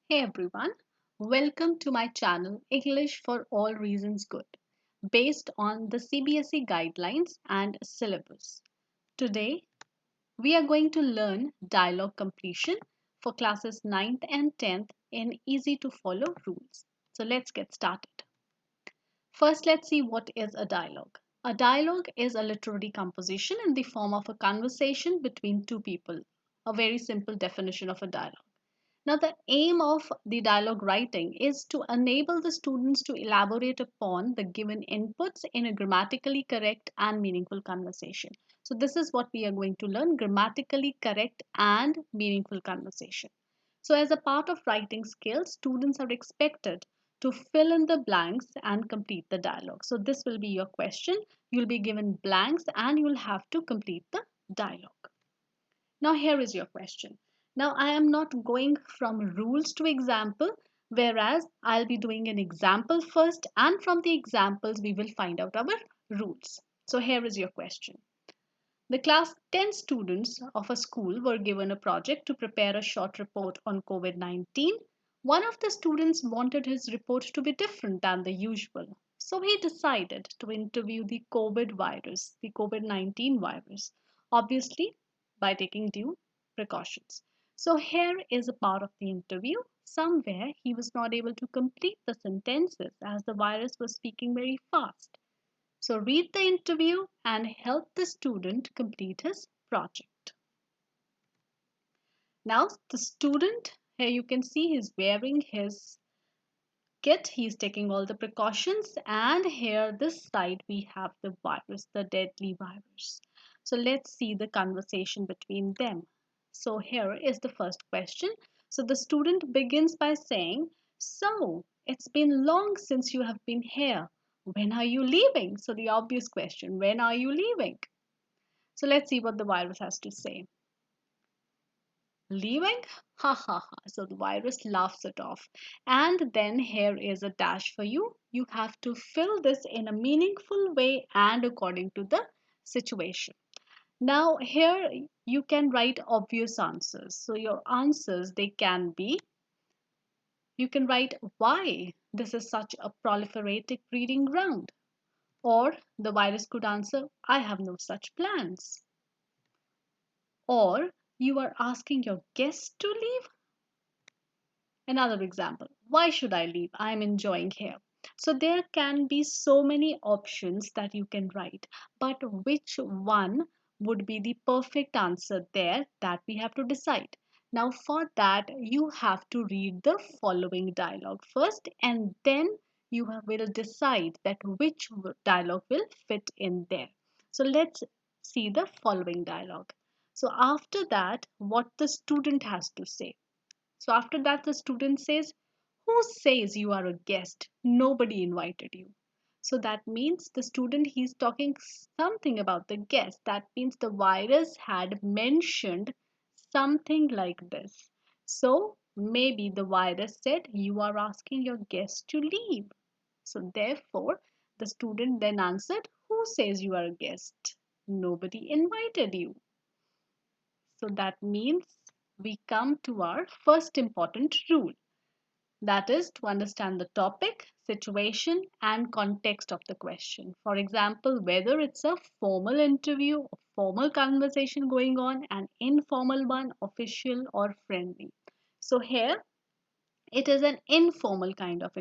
Hey everyone, welcome to my channel English for All Reasons Good, based on the CBSE guidelines and syllabus. Today, we are going to learn dialogue completion for classes 9th and 10th in easy to follow rules. So let's get started. First, let's see what is a dialogue. A dialogue is a literary composition in the form of a conversation between two people. A very simple definition of a dialogue. Now, the aim of the dialogue writing is to enable the students to elaborate upon the given inputs in a grammatically correct and meaningful conversation. So, this is what we are going to learn: grammatically correct and meaningful conversation. So, as a part of writing skills, students are expected to fill in the blanks and complete the dialogue. So, this will be your question. You'll be given blanks and you'll have to complete the dialogue. Now, here is your question. Now, I am not going from rules to example, whereas I'll be doing an example first, and from the examples, we will find out our rules. So, here is your question. The class 10 students of a school were given a project to prepare a short report on COVID-19. One of the students wanted his report to be different than the usual. So he decided to interview the COVID-19 virus, obviously by taking due precautions. So here is a part of the interview. Somewhere he was not able to complete the sentences as the virus was speaking very fast. So read the interview and help the student complete his project. Now the student, here you can see he's wearing his kit. He's taking all the precautions, and here this side we have the virus, the deadly virus. So let's see the conversation between them. So here is the first question. So the student begins by saying, so it's been long since you have been here. When are you leaving? So the obvious question, when are you leaving? So let's see what the virus has to say. Leaving? Ha ha ha. So the virus laughs it off. And then here is a dash for you. You have to fill this in a meaningful way and according to the situation. Now here you can write obvious answers. So your answers, they can be, you can write why this is such a proliferating breeding ground. Or the virus could answer, I have no such plans. Or you are asking your guests to leave. Another example, why should I leave? I am enjoying here. So there can be so many options that you can write, but which one would be the perfect answer there, that we have to decide. Now for that you have to read the following dialogue first, and then will decide that which dialogue will fit in there. So let's see the following dialogue. So after that, what the student has to say. So after that, the student says, who says you are a guest? Nobody invited you. So that means the student, he's talking something about the guest. That means the virus had mentioned something like this. So maybe the virus said, you are asking your guest to leave. So therefore, the student then answered, who says you are a guest? Nobody invited you. So that means we come to our first important rule. That is to understand the topic, situation, and context of the question. For example, whether it's a formal interview, a formal conversation going on, an informal one, official or friendly. So here it is an informal kind of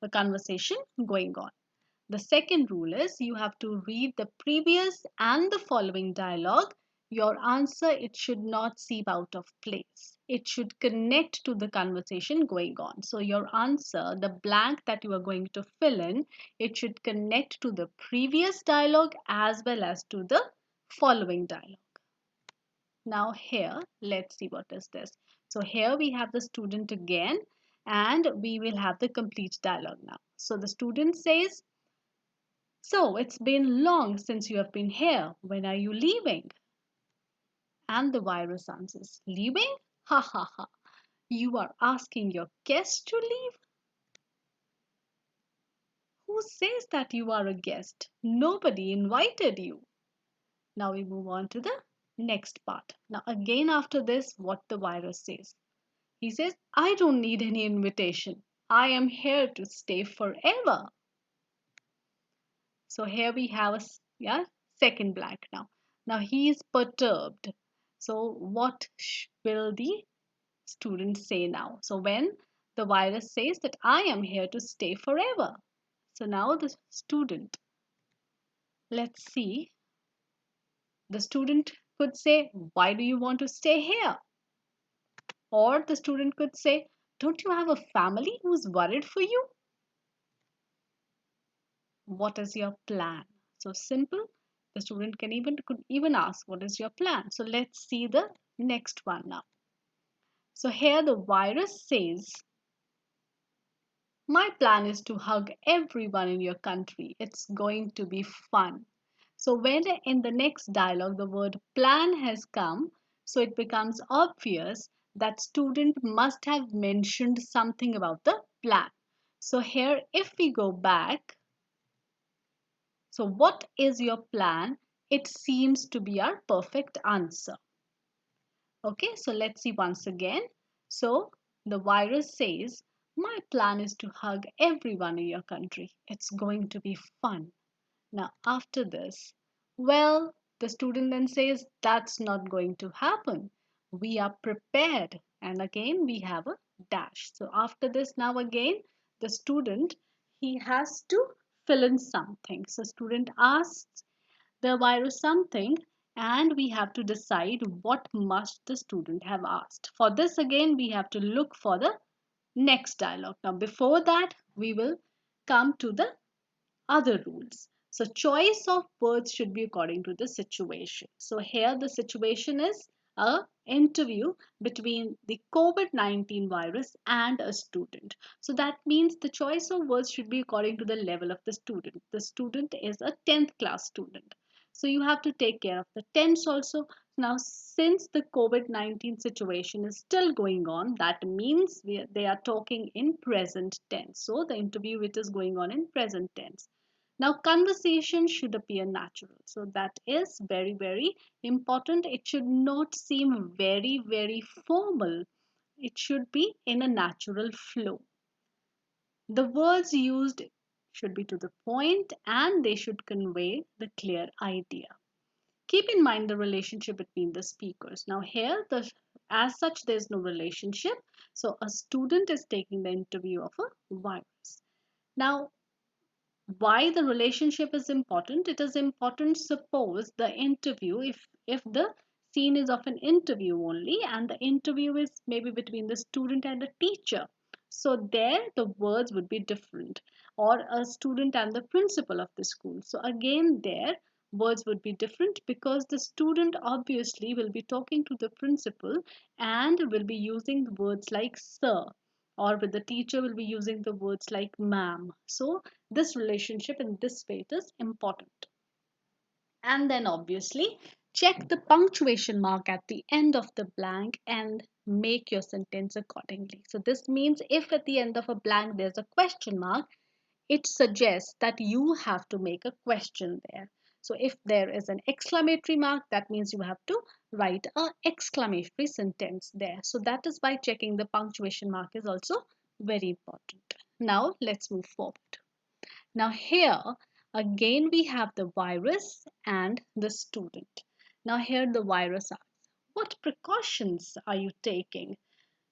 a conversation going on. The second rule is you have to read the previous and the following dialogue. Your answer, it should not seem out of place. It should connect to the conversation going on. So your answer, the blank that you are going to fill in, it should connect to the previous dialogue as well as to the following dialogue. Now here, let's see what is this. So here we have the student again, and we will have the complete dialogue now. So the student says, so it's been long since you have been here. When are you leaving? And the virus answers, leaving? Ha ha ha. You are asking your guest to leave? Who says that you are a guest? Nobody invited you. Now we move on to the next part. Now again after this, what the virus says. He says, I don't need any invitation. I am here to stay forever. So here we have yeah, second blank now. Now he is perturbed. So what will the student say now? So when the virus says that I am here to stay forever. So now the student, let's see, the student could say, why do you want to stay here? Or the student could say, don't you have a family who's worried for you? What is your plan? So simple. The student could even ask, what is your plan? So let's see the next one now. So here the virus says, my plan is to hug everyone in your country. It's going to be fun. So when in the next dialogue the word plan has come, so it becomes obvious that student must have mentioned something about the plan. So here if we go back, so what is your plan? It seems to be our perfect answer. Okay, so let's see once again. So the virus says, my plan is to hug everyone in your country. It's going to be fun. Now, after this, well, the student then says, that's not going to happen. We are prepared. And again, we have a dash. So after this, now again, the student, he has to fill in something. So student asks the virus something and we have to decide what must the student have asked. For this again we have to look for the next dialogue. Now before that we will come to the other rules. So choice of words should be according to the situation. So here the situation is a interview between the COVID-19 virus and a student. So that means the choice of words should be according to the level of the student. The student is a 10th class student. So you have to take care of the tense also. Now, since the COVID-19 situation is still going on, that means they are talking in present tense. So the interview it is going on in present tense. Now, conversation should appear natural. So that is very, very important. It should not seem very, very formal. It should be in a natural flow. The words used should be to the point and they should convey the clear idea. Keep in mind the relationship between the speakers. Now here, as such, there's no relationship. So a student is taking the interview of a virus. Now, why the relationship is important? It is important, suppose the interview, if the scene is of an interview only and the interview is maybe between the student and the teacher, so there the words would be different, or a student and the principal of the school, so again there words would be different because the student obviously will be talking to the principal and will be using the words like sir, or with the teacher will be using the words like ma'am. So this relationship in this way it is important. And then obviously check the punctuation mark at the end of the blank and make your sentence accordingly. So this means if at the end of a blank there's a question mark, it suggests that you have to make a question there. So if there is an exclamatory mark, that means you have to write a exclamatory sentence there. So that is why checking the punctuation mark is also very important. Now let's move forward. Now here again we have the virus and the student. Now here the virus asks, what precautions are you taking?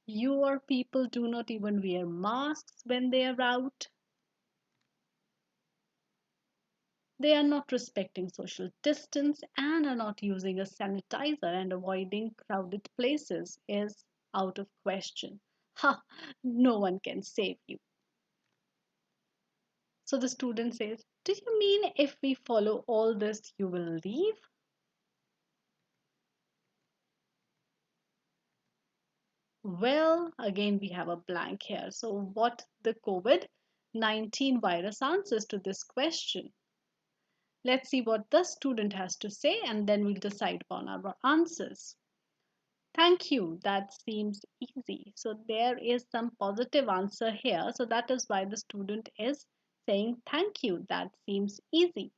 Your people do not even wear masks when they are out. They are not respecting social distance and are not using a sanitizer, and avoiding crowded places is out of question. Ha! No one can save you. So the student says, do you mean if we follow all this, you will leave? Well, again, we have a blank here. So, what the COVID-19 virus answers to this question? Let's see what the student has to say and then we'll decide upon our answers. Thank you. That seems easy. So there is some positive answer here. So that is why the student is saying thank you. That seems easy.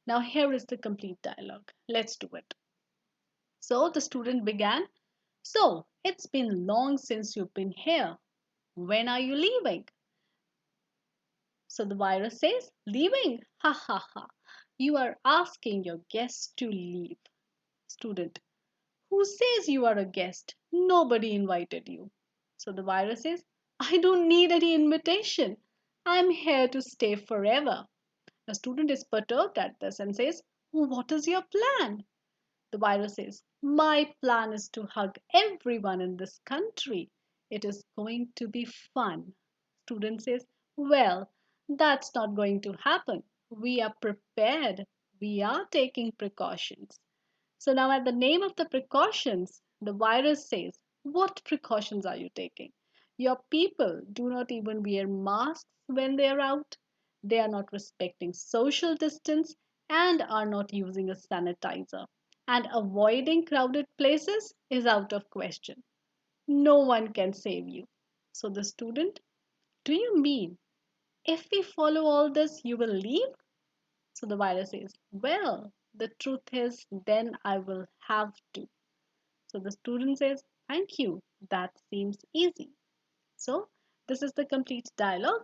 Now here is the complete dialogue. Let's do it. So the student began. So, it's been long since you've been here. When are you leaving? So the virus says, leaving? Ha ha ha. You are asking your guest to leave. Student, who says you are a guest? Nobody invited you. So the virus says, I don't need any invitation. I'm here to stay forever. The student is perturbed at this and says, what is your plan? The virus says, my plan is to hug everyone in this country. It is going to be fun. Student says, well, that's not going to happen. We are prepared. We are taking precautions. So now at the name of the precautions, the virus says, what precautions are you taking? Your people do not even wear masks when they are out. They are not respecting social distance and are not using a sanitizer. And avoiding crowded places is out of question. No one can save you. So the student, do you mean if we follow all this, you will leave? So the virus says, well, the truth is, then I will have to. So the student says, thank you. That seems easy. So this is the complete dialogue.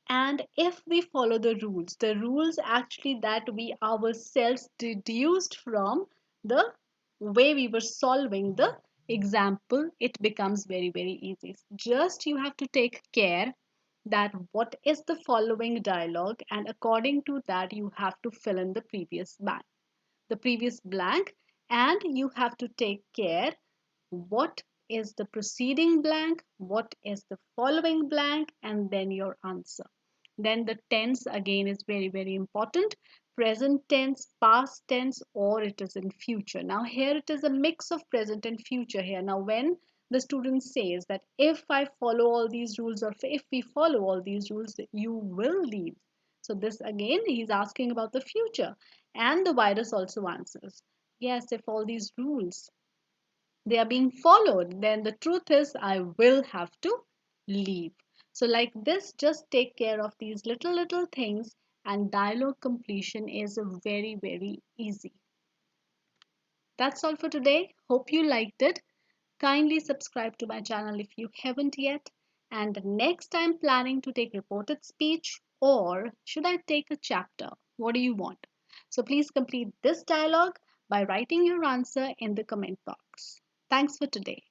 And if we follow the rules actually that we ourselves deduced from the way we were solving the example, it becomes very, very easy. Just you have to take care that what is the following dialogue, and according to that you have to fill in the previous blank, and you have to take care what is the preceding blank, what is the following blank, and then your answer. Then the tense again is very, very important. Present tense, past tense, or it is in future. Now here it is a mix of present and future here. Now when the student says that if I follow all these rules, or if we follow all these rules, you will leave. So this again, he's asking about the future. And the virus also answers, yes, if all these rules they are being followed, then the truth is I will have to leave. So like this, just take care of these little things and dialogue completion is very, very easy. That's all for today. Hope you liked it. Kindly subscribe to my channel if you haven't yet. And next time planning to take reported speech, or should I take a chapter? What do you want? So please complete this dialogue by writing your answer in the comment box. Thanks for today.